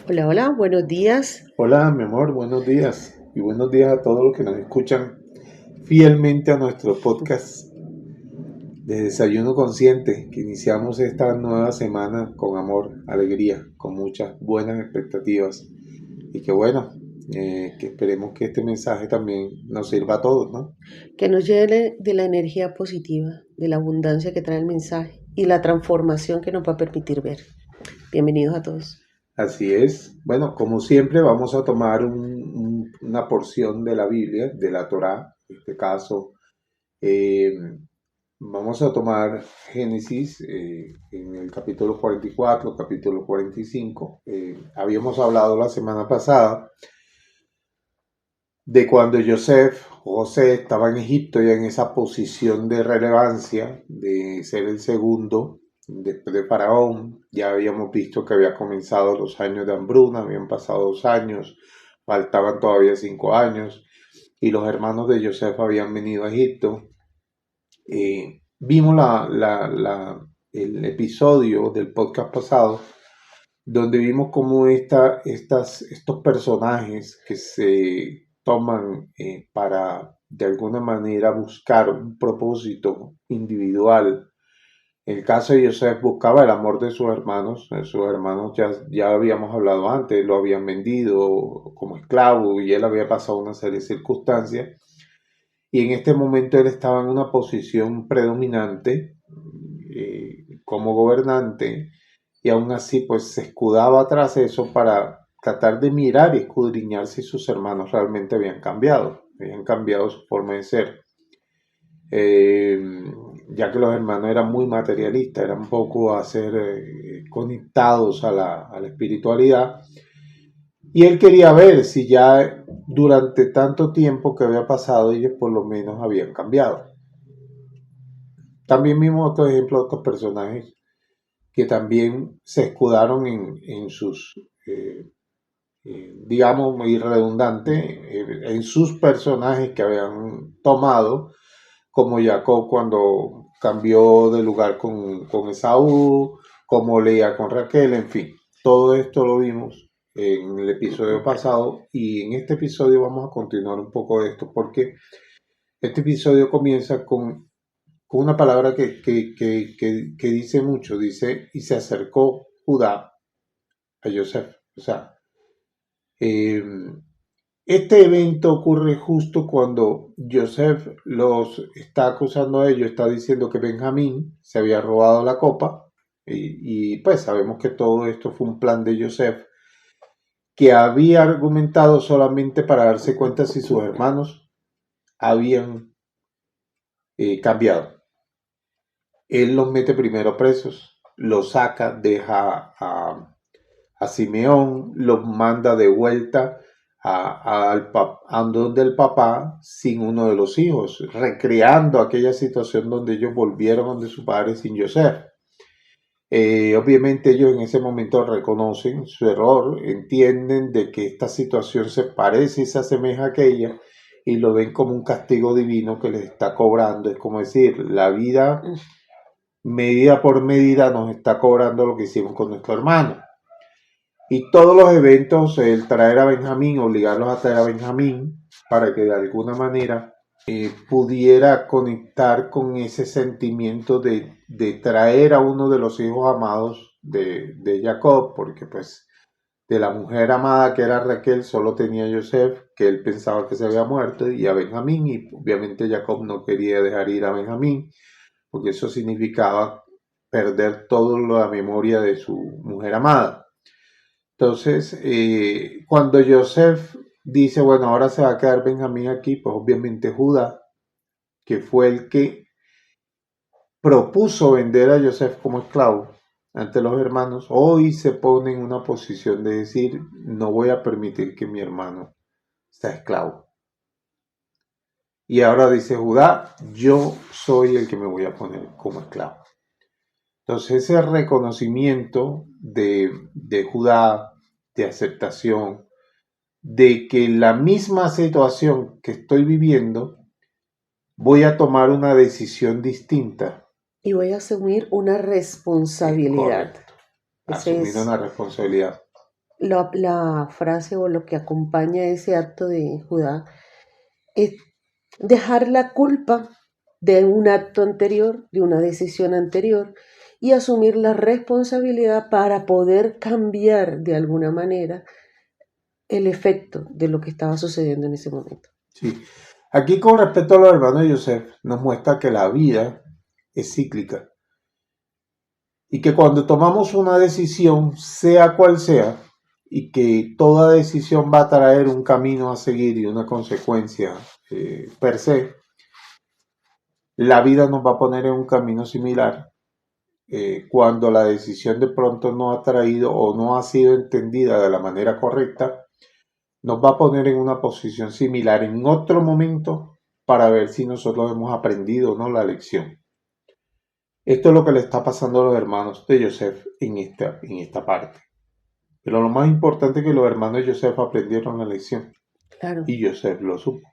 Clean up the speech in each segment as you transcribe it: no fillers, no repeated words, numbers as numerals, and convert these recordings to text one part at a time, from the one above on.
Hola, hola, buenos días. Hola, mi amor, buenos días. Y buenos días a todos los que nos escuchan fielmente a nuestro podcast de Desayuno Consciente, que iniciamos esta nueva semana con amor, alegría, con muchas buenas expectativas. Y que bueno, que esperemos que este mensaje también nos sirva a todos, ¿no? Que nos llene de la energía positiva, de la abundancia que trae el mensaje y la transformación que nos va a permitir ver. Bienvenidos a todos. Así es. Bueno, como siempre, vamos a tomar una porción de la Biblia, de la Torá, en este caso. eh, Vamos a tomar Génesis en el capítulo 44, capítulo 45. Habíamos hablado la semana pasada de cuando José estaba en Egipto ya en esa posición de relevancia de ser el segundo después de Faraón. Ya habíamos visto que había comenzado los años de hambruna, habían pasado 2 años, faltaban todavía 5 años y los hermanos de José habían venido a Egipto. Vimos el episodio del podcast pasado donde vimos cómo estos personajes que se toman para de alguna manera buscar un propósito individual. En el caso de Joseph buscaba el amor de sus hermanos ya habíamos hablado antes, lo habían vendido como esclavo y él había pasado una serie de circunstancias y en este momento él estaba en una posición predominante como gobernante y aún así pues se escudaba tras eso para tratar de mirar y escudriñar si sus hermanos realmente habían cambiado su forma de ser. Eh, ya que los hermanos eran muy materialistas, eran un poco a ser conectados a la espiritualidad y él quería ver si ya durante tanto tiempo que había pasado ellos por lo menos habían cambiado. También vimos otro ejemplo de otros personajes que también se escudaron en sus, digamos, muy redundante, en sus personajes que habían tomado, como Jacob cuando cambió de lugar con Esaú, como Lea con Raquel, en fin. Todo esto lo vimos en el episodio pasado y en este episodio vamos a continuar un poco de esto porque este episodio comienza con una palabra que dice mucho, dice, y se acercó Judá a Joseph. O sea, eh, este evento ocurre justo cuando Joseph los está acusando a ellos, está diciendo que Benjamín se había robado la copa y pues sabemos que todo esto fue un plan de Joseph que había argumentado solamente para darse cuenta si sus hermanos habían cambiado. Él los mete primero presos, los saca, deja a Simeón, los manda de vuelta a donde el papá sin uno de los hijos, recreando aquella situación donde ellos volvieron donde su padre sin Joseph. Obviamente ellos en ese momento reconocen su error, entienden de que esta situación se parece y se asemeja a aquella y lo ven como un castigo divino que les está cobrando. Es como decir, la vida medida por medida nos está cobrando lo que hicimos con nuestro hermano. Y todos los eventos, el traer a Benjamín, obligarlos a traer a Benjamín para que de alguna manera pudiera conectar con ese sentimiento de traer a uno de los hijos amados de Jacob, porque pues de la mujer amada que era Raquel solo tenía a Joseph, que él pensaba que se había muerto, y a Benjamín, y obviamente Jacob no quería dejar ir a Benjamín, porque eso significaba perder toda la memoria de su mujer amada. Entonces, cuando Joseph dice, bueno, ahora se va a quedar Benjamín aquí, pues obviamente Judá, que fue el que propuso vender a Joseph como esclavo ante los hermanos, hoy se pone en una posición de decir, no voy a permitir que mi hermano sea esclavo. Y ahora dice Judá, yo soy el que me voy a poner como esclavo. Entonces ese reconocimiento de Judá, de aceptación, de que la misma situación que estoy viviendo, voy a tomar una decisión distinta. Y voy a asumir una Es responsabilidad. correcto. Ese Asumir es, una responsabilidad. la frase o lo que acompaña ese acto de Judá es dejar la culpa de un acto anterior, de una decisión anterior, y asumir la responsabilidad para poder cambiar de alguna manera el efecto de lo que estaba sucediendo en ese momento. Sí. Aquí con respecto a los hermanos de Joseph, nos muestra que la vida es cíclica y que cuando tomamos una decisión, sea cual sea, y que toda decisión va a traer un camino a seguir y una consecuencia per se, la vida nos va a poner en un camino similar cuando la decisión de pronto no ha traído o no ha sido entendida de la manera correcta, nos va a poner en una posición similar en otro momento para ver si nosotros hemos aprendido o no la lección. Esto es lo que le está pasando a los hermanos de Joseph en esta parte. Pero lo más importante es que los hermanos de Joseph aprendieron la lección. Claro. Y Joseph lo supo.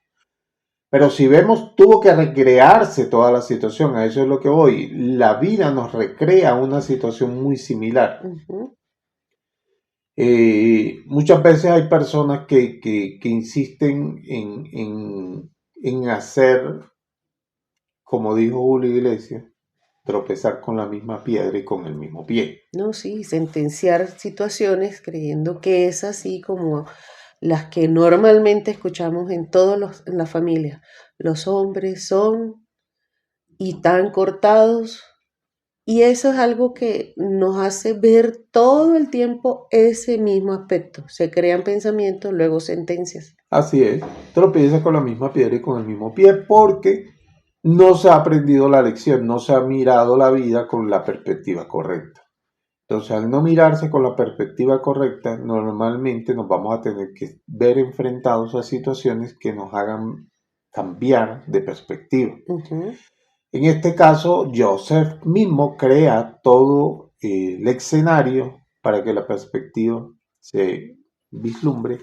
Pero si vemos, tuvo que recrearse toda la situación, a eso es lo que voy. La vida nos recrea una situación muy similar. Uh-huh. Muchas veces hay personas que insisten en hacer, como dijo Julio Iglesias, tropezar con la misma piedra y con el mismo pie. No, sí, sentenciar situaciones creyendo que es así como las que normalmente escuchamos en en la familia. Los hombres son y tan cortados, y eso es algo que nos hace ver todo el tiempo ese mismo aspecto. Se crean pensamientos, luego sentencias. Así es, tropieza con la misma piedra y con el mismo pie porque no se ha aprendido la lección, no se ha mirado la vida con la perspectiva correcta. Entonces, al no mirarse con la perspectiva correcta, normalmente nos vamos a tener que ver enfrentados a situaciones que nos hagan cambiar de perspectiva. Uh-huh. En este caso, Joseph mismo crea todo el escenario para que la perspectiva se vislumbre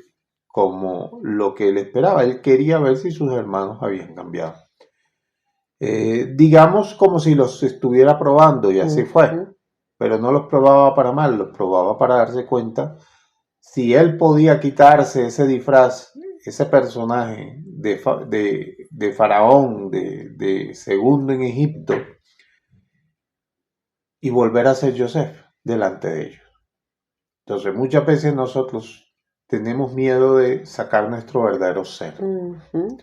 como lo que él esperaba. Él quería ver si sus hermanos habían cambiado. Digamos como si los estuviera probando y así fue. Pero no los probaba para mal, los probaba para darse cuenta si él podía quitarse ese disfraz, ese personaje de faraón, de segundo en Egipto, y volver a ser Joseph delante de ellos. Entonces muchas veces nosotros tenemos miedo de sacar nuestro verdadero ser. Uh-huh.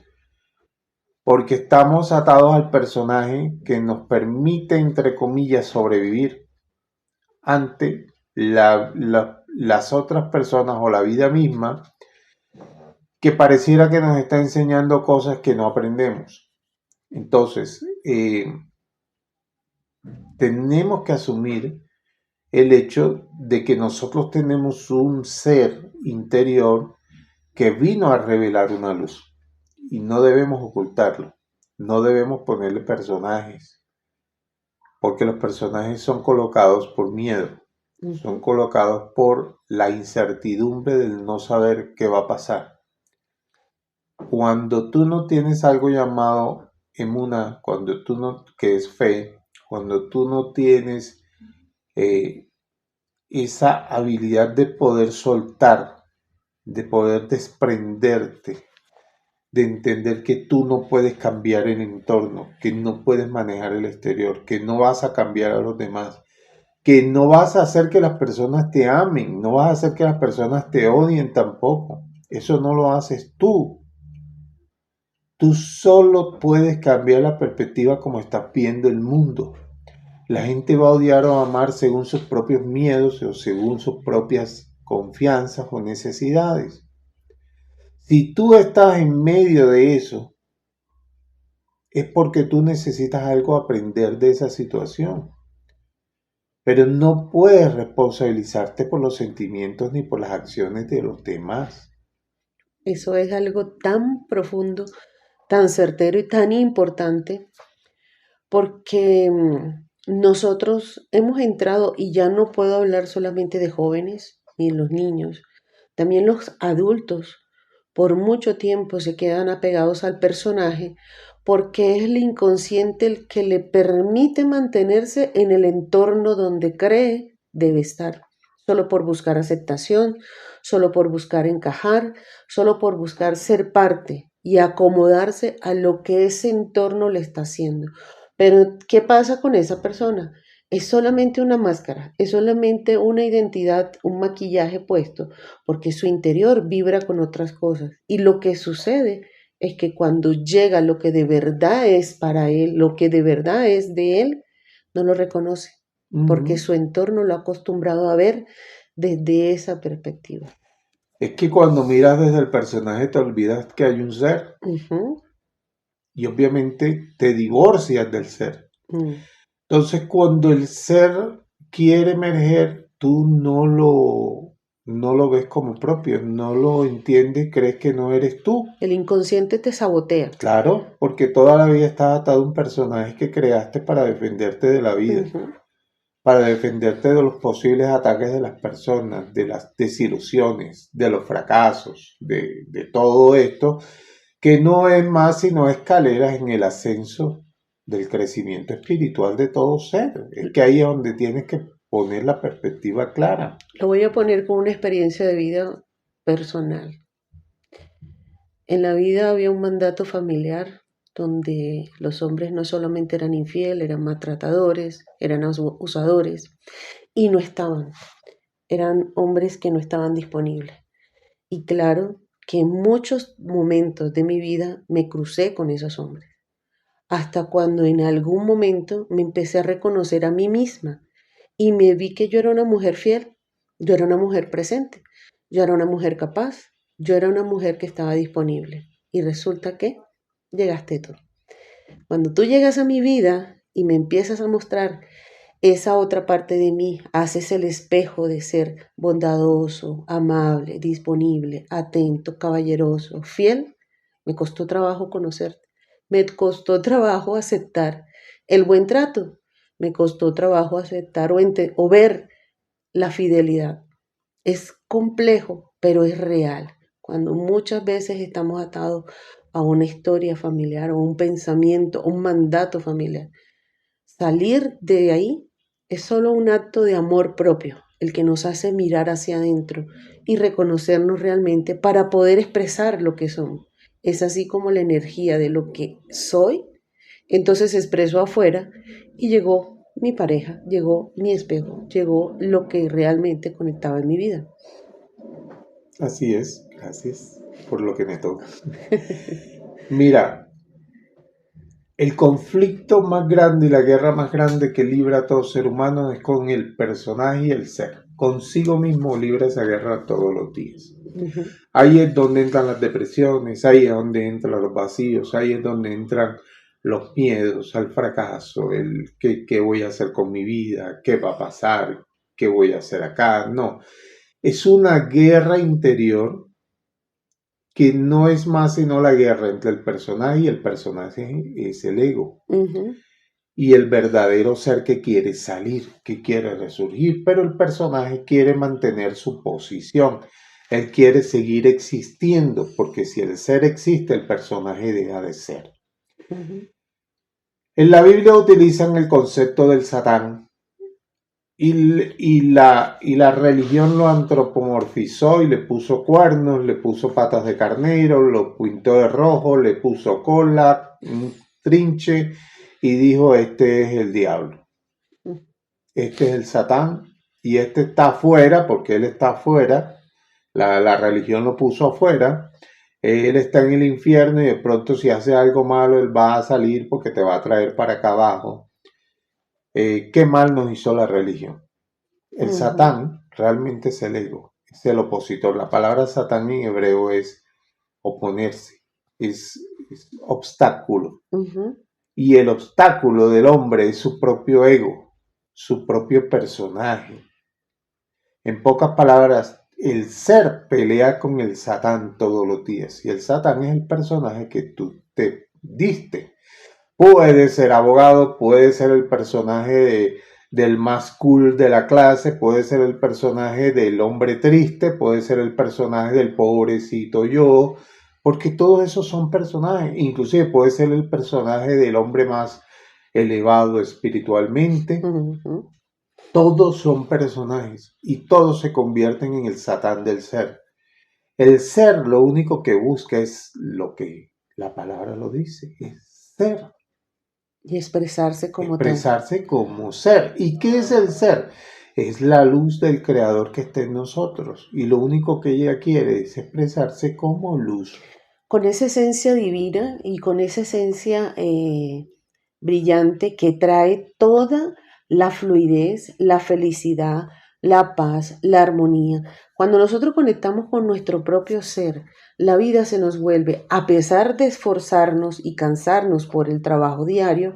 Porque estamos atados al personaje que nos permite, entre comillas, sobrevivir ante las otras personas o la vida misma, que pareciera que nos está enseñando cosas que no aprendemos. Entonces, tenemos que asumir el hecho de que nosotros tenemos un ser interior que vino a revelar una luz y no debemos ocultarlo, no debemos ponerle personajes, porque los personajes son colocados por miedo, son colocados por la incertidumbre del no saber qué va a pasar. Cuando tú no tienes algo llamado emuna, cuando tú no, que es fe, cuando tú no tienes esa habilidad de poder soltar, de poder desprenderte, de entender que tú no puedes cambiar el entorno, que no puedes manejar el exterior, que no vas a cambiar a los demás, que no vas a hacer que las personas te amen, no vas a hacer que las personas te odien tampoco. Eso no lo haces tú. Tú solo puedes cambiar la perspectiva como estás viendo el mundo. La gente va a odiar o amar según sus propios miedos o según sus propias confianzas o necesidades. Si tú estás en medio de eso, es porque tú necesitas algo aprender de esa situación. Pero no puedes responsabilizarte por los sentimientos ni por las acciones de los demás. Eso es algo tan profundo, tan certero y tan importante, porque nosotros hemos entrado, y ya no puedo hablar solamente de jóvenes ni los niños, también los adultos por mucho tiempo se quedan apegados al personaje porque es el inconsciente el que le permite mantenerse en el entorno donde cree debe estar. solo por buscar aceptación, solo por buscar encajar, solo por buscar ser parte y acomodarse a lo que ese entorno le está haciendo. Pero, ¿qué pasa con esa persona? Es solamente una máscara, es solamente una identidad, un maquillaje puesto, porque su interior vibra con otras cosas. Y lo que sucede es que cuando llega lo que de verdad es para él, lo que de verdad es de él, no lo reconoce, porque Ujú. su entorno lo ha acostumbrado a ver desde esa perspectiva. Es que cuando miras desde el personaje te olvidas que hay un ser Ujú, y obviamente te divorcias del ser. mm. Entonces cuando el ser quiere emerger, tú no lo ves como propio, no lo entiendes, crees que no eres tú. El inconsciente te sabotea. Claro, porque toda la vida estás atado a un personaje que creaste para defenderte de la vida, Ujú. para defenderte de los posibles ataques de las personas, de las desilusiones, de los fracasos, de todo esto, que no es más sino escaleras en el ascenso del crecimiento espiritual de todo ser. Es que ahí es donde tienes que poner la perspectiva clara. Lo voy a poner con una experiencia de vida personal. En la vida había un mandato familiar donde los hombres no solamente eran infieles, eran maltratadores, eran usadores y no estaban. Eran hombres que no estaban disponibles. Y claro que en muchos momentos de mi vida me crucé con esos hombres. Hasta cuando en algún momento me empecé a reconocer a mí misma y me vi que yo era una mujer fiel, yo era una mujer presente, yo era una mujer capaz, yo era una mujer que estaba disponible. Y resulta que llegaste tú. Cuando tú llegas a mi vida y me empiezas a mostrar esa otra parte de mí, haces el espejo de ser bondadoso, amable, disponible, atento, caballeroso, fiel, me costó trabajo conocerte. Me costó trabajo aceptar el buen trato. Me costó trabajo aceptar o ver la fidelidad. Es complejo, pero es real. Cuando muchas veces estamos atados a una historia familiar o un pensamiento, un mandato familiar, salir de ahí es solo un acto de amor propio, el que nos hace mirar hacia adentro y reconocernos realmente para poder expresar lo que somos. Es así como la energía de lo que soy, entonces expreso afuera y llegó mi pareja, llegó mi espejo, llegó lo que realmente conectaba en mi vida. Así es, gracias por lo que me toca. Mira, el conflicto más grande y la guerra más grande que libra todo ser humano es con el personaje y el ser. Consigo mismo libra esa guerra todos los días. Ujú, Ahí es donde entran las depresiones, ahí es donde entran los vacíos, ahí es donde entran los miedos al fracaso, el qué voy a hacer con mi vida, qué va a pasar, qué voy a hacer acá. No, es una guerra interior que no es más sino la guerra entre el personaje y el personaje es el ego. ujú, Y el verdadero ser que quiere salir, que quiere resurgir, pero el personaje quiere mantener su posición. Él quiere seguir existiendo, porque si el ser existe, el personaje deja de ser. ujú, En la Biblia utilizan el concepto del Satán y la religión lo antropomorfizó y le puso cuernos, le puso patas de carnero, lo pintó de rojo, le puso cola, un trinche y dijo, este es el diablo. Este es el Satán y este está afuera, porque él está afuera, la religión lo puso afuera, él está en el infierno y de pronto si hace algo malo él va a salir porque te va a traer para acá abajo. ¿Qué mal nos hizo la religión? El ujú, Satán realmente es el ego, es el opositor. La palabra Satán en hebreo es oponerse, es obstáculo. ujú, Y el obstáculo del hombre es su propio ego, su propio personaje. En pocas palabras, el ser pelea con el Satán todos los días y el Satán es el personaje que tú te diste. Puede ser abogado, puede ser el personaje del más cool de la clase, puede ser el personaje del hombre triste, puede ser el personaje del pobrecito yo, porque todos esos son personajes. Inclusive puede ser el personaje del hombre más elevado espiritualmente, ujú. Todos son personajes y todos se convierten en el Satán del ser. El ser lo único que busca es lo que la palabra lo dice, es ser, Y expresarse como tal. expresarse como ser. ¿Y qué es el ser? Es la luz del Creador que está en nosotros y lo único que ella quiere es expresarse como luz. Con esa esencia divina y con esa esencia brillante que trae toda la fluidez, la felicidad, la paz, la armonía. Cuando nosotros conectamos con nuestro propio ser, la vida se nos vuelve, a pesar de esforzarnos y cansarnos por el trabajo diario,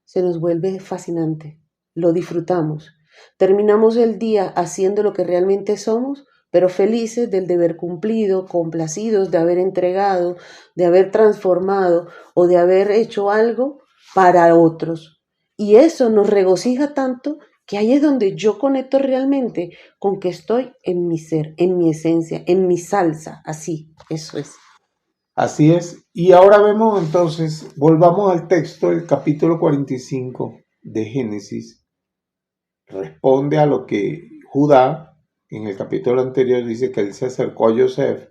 se nos vuelve fascinante. Lo disfrutamos. Terminamos el día haciendo lo que realmente somos, pero felices del deber cumplido, complacidos de haber entregado, de haber transformado o de haber hecho algo para otros. Y eso nos regocija tanto que ahí es donde yo conecto realmente con que estoy en mi ser, en mi esencia, en mi salsa. Así, eso es. Así es. Y ahora vemos entonces, volvamos al texto del capítulo 45 de Génesis. Responde a lo que Judá en el capítulo anterior dice que él se acercó a Yosef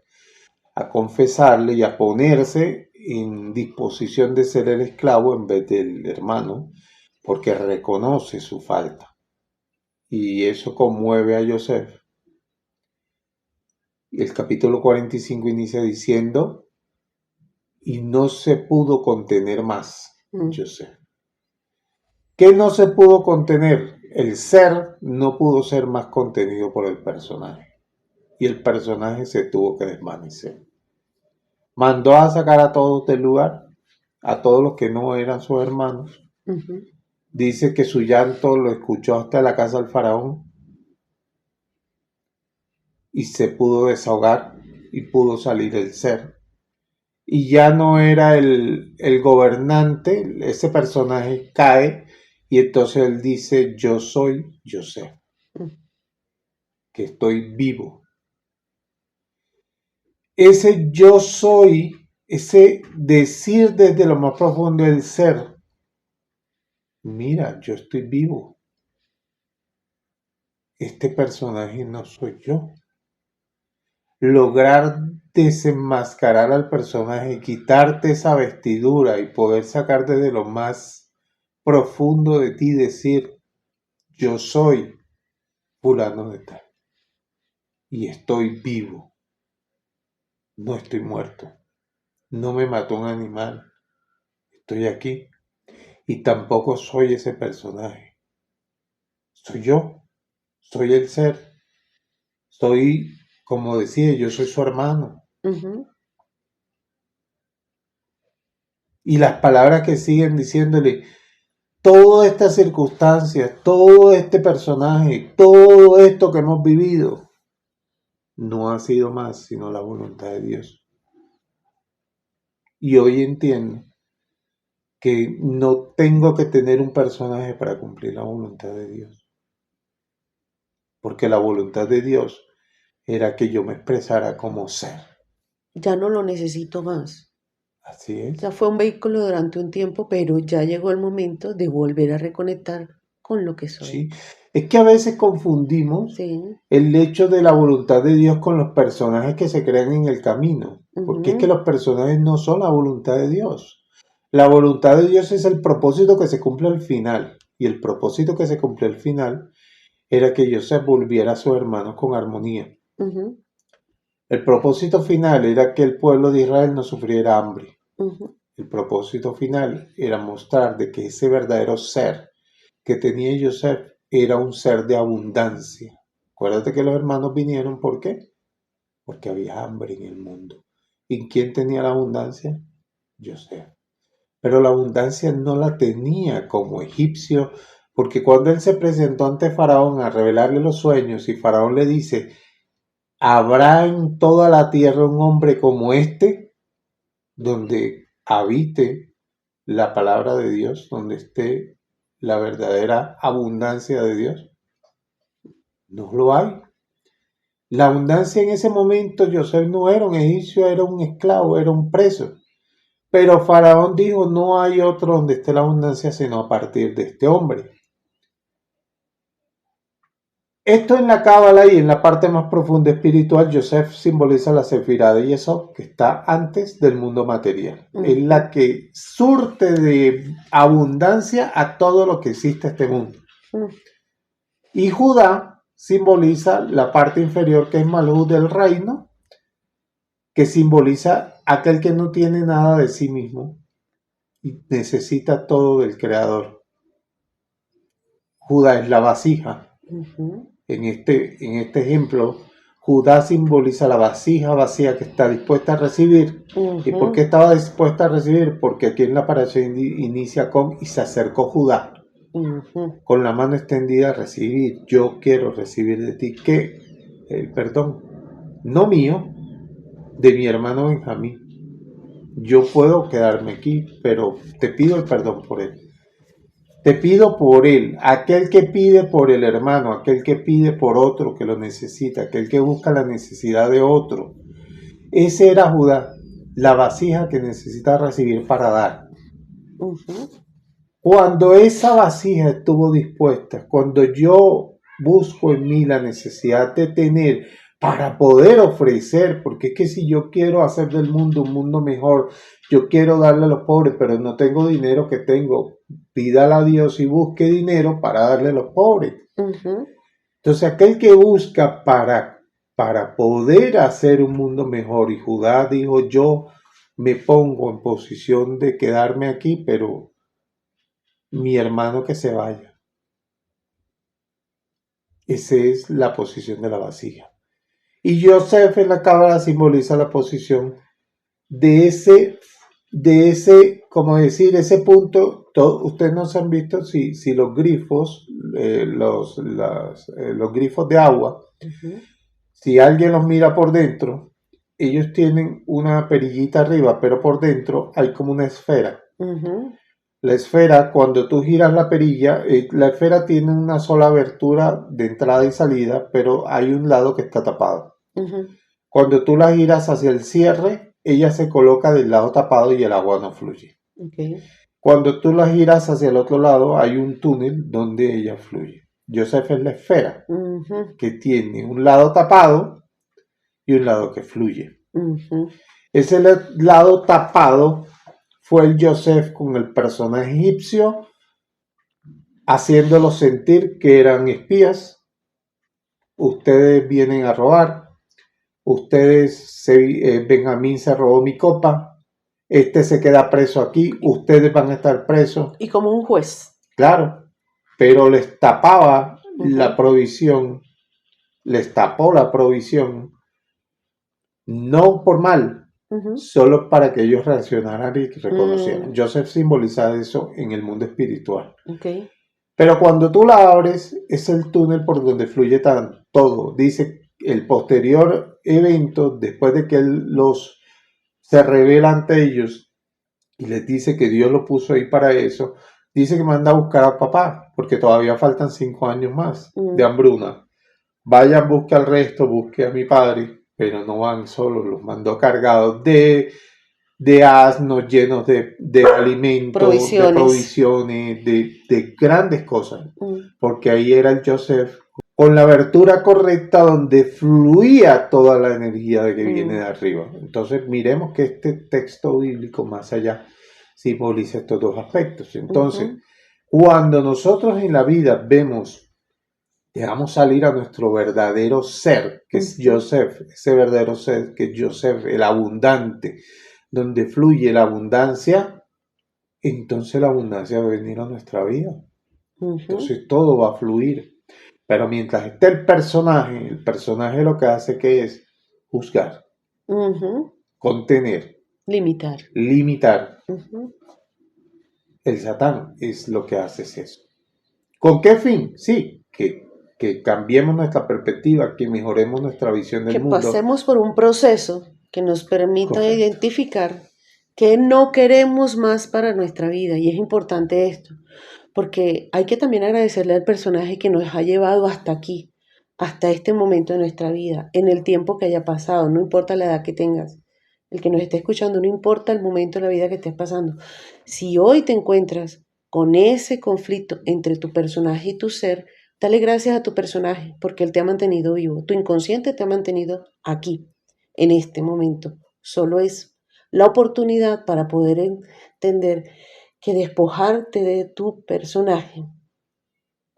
a confesarle y a ponerse en disposición de ser el esclavo en vez del hermano, porque reconoce su falta. Y eso conmueve a Yosef. Y el capítulo 45 inicia diciendo, y no se pudo contener más, Mm. Yosef. ¿Qué no se pudo contener? El ser no pudo ser más contenido por el personaje. Y el personaje se tuvo que desvanecer. Mandó a sacar a todos del lugar, a todos los que no eran sus hermanos. Ujú. Dice que su llanto lo escuchó hasta la casa del faraón y se pudo desahogar y pudo salir el ser. Y ya no era el gobernante, ese personaje cae y entonces él dice, yo soy, yo sé, Mm. que estoy vivo. Ese yo soy, ese decir desde lo más profundo del ser, mira, yo estoy vivo, este personaje no soy yo. Lograr desenmascarar al personaje, quitarte esa vestidura y poder sacar desde lo más profundo de ti, decir, yo soy fulano de tal y estoy vivo, no estoy muerto, no me mató un animal, estoy aquí y tampoco soy ese personaje, soy yo, soy el ser, soy, como decía, yo soy su hermano. Ujú. Y las palabras que siguen diciéndole, todas estas circunstancias, todo este personaje, todo esto que hemos vivido, no ha sido más sino la voluntad de Dios. Y hoy entiendo que no tengo que tener un personaje para cumplir la voluntad de Dios. Porque la voluntad de Dios era que yo me expresara como ser. Ya no lo necesito más. Así Ya es. fue un vehículo durante un tiempo, pero ya llegó el momento de volver a reconectar con lo que soy. ¿Sí? Es que a veces confundimos Sí. el hecho de la voluntad de Dios con los personajes que se crean en el camino. Porque es que Ujú. los personajes no son la voluntad de Dios. La voluntad de Dios es el propósito que se cumple al final. Y el propósito que se cumplió al final era que Joseph volviera a sus hermanos con armonía. Ujú. El propósito final era que el pueblo de Israel no sufriera hambre. Ujú. El propósito final era mostrar de que ese verdadero ser que tenía Joseph era un ser de abundancia. Acuérdate que los hermanos vinieron, ¿por qué? Porque había hambre en el mundo. ¿Y quién tenía la abundancia? Joseph. Pero la abundancia no la tenía como egipcio, porque cuando él se presentó ante Faraón a revelarle los sueños y Faraón le dice, ¿habrá en toda la tierra un hombre como este, donde habite la palabra de Dios, donde esté la verdadera abundancia de Dios? No lo hay. La abundancia en ese momento, José no era un egipcio, era un esclavo, era un preso. Pero Faraón dijo, no hay otro donde esté la abundancia sino a partir de este hombre. Esto en la Cábala y en la parte más profunda espiritual, Yosef simboliza la Sefirá de Yesod, que está antes del mundo material. Es la que surte de abundancia a todo lo que existe en este mundo. Y Judá simboliza la parte inferior, que es Malhut del reino, que simboliza aquel que no tiene nada de sí mismo y necesita todo del Creador. Judá es la vasija. En este ejemplo, Judá simboliza la vasija vacía que está dispuesta a recibir. ¿Y por qué estaba dispuesta a recibir? Porque aquí en la parasha inicia con y se acercó Judá con la mano extendida a recibir. Yo quiero recibir de ti que el perdón, no mío, de mi hermano Benjamín. Yo puedo quedarme aquí, pero te pido el perdón por él. Te pido por él, aquel que pide por el hermano, aquel que pide por otro que lo necesita, aquel que busca la necesidad de otro. Ese era Judá, la vasija que necesita recibir para dar. Cuando esa vasija estuvo dispuesta, cuando yo busco en mí la necesidad de tener para poder ofrecer, porque es que si yo quiero hacer del mundo un mundo mejor, yo quiero darle a los pobres, pero no tengo dinero que tengo, pídale a Dios y busque dinero para darle a los pobres. Entonces aquel que busca para poder hacer un mundo mejor, y Judá dijo, yo me pongo en posición de quedarme aquí, pero mi hermano que se vaya. Esa es la posición de la vasija. Y Yosef en la Cábala simboliza la posición de ese, como decir, ese punto. Ustedes no se han visto si los grifos, los grifos de agua, si alguien los mira por dentro, ellos tienen una perillita arriba, pero por dentro hay como una esfera. La esfera, cuando tú giras la perilla, la esfera tiene una sola abertura de entrada y salida, pero hay un lado que está tapado. Cuando tú la giras hacia el cierre, ella se coloca del lado tapado y el agua no fluye. Cuando tú la giras hacia el otro lado, hay un túnel donde ella fluye. Yosef es la esfera que tiene un lado tapado y un lado que fluye. Ese lado tapado fue el Yosef con el personaje egipcio, haciéndolo sentir que eran espías. Ustedes vienen a robar. Benjamín se robó mi copa. Este se queda preso aquí. Ustedes van a estar presos. Y como un juez. Claro, pero les tapaba la provisión. Les tapó la provisión. No por mal. Solo para que ellos reaccionaran y reconocieran. Joseph simboliza eso en el mundo espiritual. Pero cuando tú la abres, es el túnel por donde fluye todo. Dice el posterior evento, después de que él se revela ante ellos y les dice que Dios lo puso ahí para eso, dice que manda a buscar a papá, porque todavía faltan 5 años más de hambruna. Vayan, busque al resto, busque a mi padre. Pero no van solos, los mandó cargados de asnos llenos de alimentos, de provisiones, de grandes cosas. Porque ahí era el Yosef con la abertura correcta donde fluía toda la energía de que viene de arriba. Entonces miremos que este texto bíblico más allá simboliza estos dos aspectos. Entonces, cuando nosotros en la vida dejamos salir a nuestro verdadero ser, que es Yosef, ese verdadero ser que es Yosef, el abundante, donde fluye la abundancia, entonces la abundancia va a venir a nuestra vida. Entonces todo va a fluir. Pero mientras esté el personaje lo que hace que es juzgar, contener, limitar. El Satán es lo que hace es eso. ¿Con qué fin? Sí, que cambiemos nuestra perspectiva, que mejoremos nuestra visión del mundo. Que pasemos por un proceso que nos permita identificar que no queremos más para nuestra vida. Y es importante esto, porque hay que también agradecerle al personaje que nos ha llevado hasta aquí, hasta este momento de nuestra vida, en el tiempo que haya pasado, no importa la edad que tengas. El que nos esté escuchando, no importa el momento de la vida que estés pasando. Si hoy te encuentras con ese conflicto entre tu personaje y tu ser, Dale gracias a tu personaje porque él te ha mantenido vivo. Tu inconsciente te ha mantenido aquí, en este momento. Solo es la oportunidad para poder entender que despojarte de tu personaje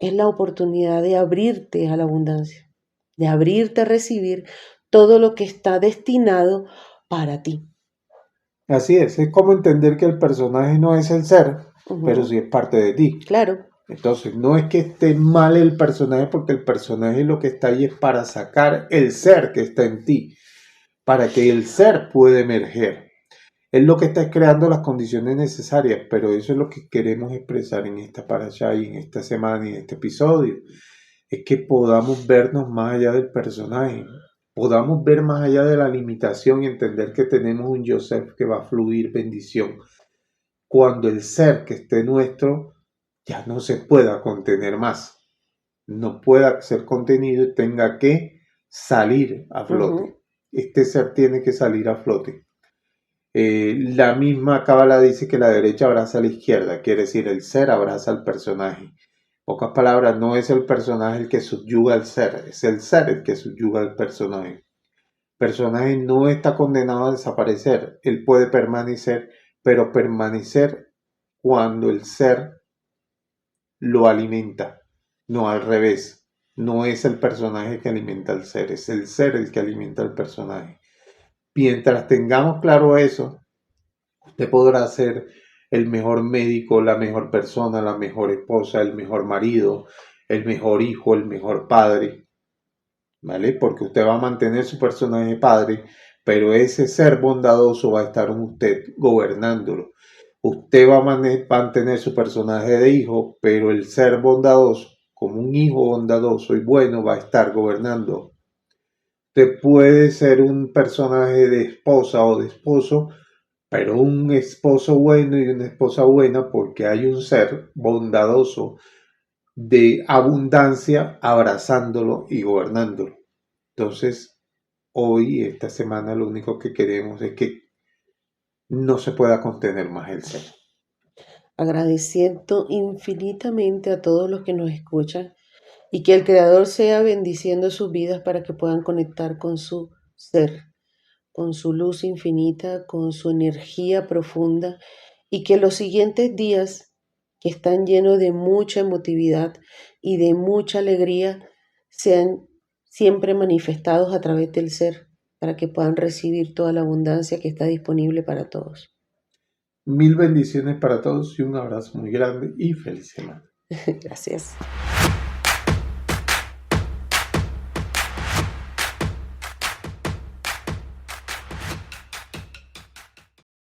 es la oportunidad de abrirte a la abundancia, de abrirte a recibir todo lo que está destinado para ti. Así es como entender que el personaje no es el ser, pero Ujú. sí es parte de ti. Claro. Entonces, no es que esté mal el personaje, porque el personaje lo que está ahí es para sacar el ser que está en ti, para que el ser pueda emerger. Es lo que está creando las condiciones necesarias, pero eso es lo que queremos expresar en esta parasha y en esta semana y en este episodio. Es que podamos vernos más allá del personaje, podamos ver más allá de la limitación y entender que tenemos un Yosef que va a fluir bendición. Cuando el ser que esté nuestro ya no se pueda contener más, no pueda ser contenido y tenga que salir a flote. Ujú. Este ser tiene que salir a flote. La misma cábala dice que la derecha abraza a la izquierda, quiere decir el ser abraza al personaje. Pocas palabras, no es el personaje el que subyuga al ser, es el ser el que subyuga al personaje. El personaje no está condenado a desaparecer, él puede permanecer, pero permanecer cuando el ser lo alimenta, no al revés. No es el personaje que alimenta al ser, es el ser el que alimenta al personaje. Mientras tengamos claro eso, usted podrá ser el mejor médico, la mejor persona, la mejor esposa, el mejor marido, el mejor hijo, el mejor padre, ¿vale? Porque usted va a mantener su personaje padre, pero ese ser bondadoso va a estar en usted gobernándolo. Usted va a mantener su personaje de hijo, pero el ser bondadoso, como un hijo bondadoso y bueno, va a estar gobernando. Usted puede ser un personaje de esposa o de esposo, pero un esposo bueno y una esposa buena porque hay un ser bondadoso de abundancia abrazándolo y gobernándolo. Entonces, hoy, esta semana, lo único que queremos es que no se pueda contener más el ser. Agradeciendo infinitamente a todos los que nos escuchan y que el Creador sea bendiciendo sus vidas para que puedan conectar con su ser, con su luz infinita, con su energía profunda y que los siguientes días que están llenos de mucha emotividad y de mucha alegría sean siempre manifestados a través del ser para que puedan recibir toda la abundancia que está disponible para todos. Mil bendiciones para todos y un abrazo muy grande y feliz semana. Gracias.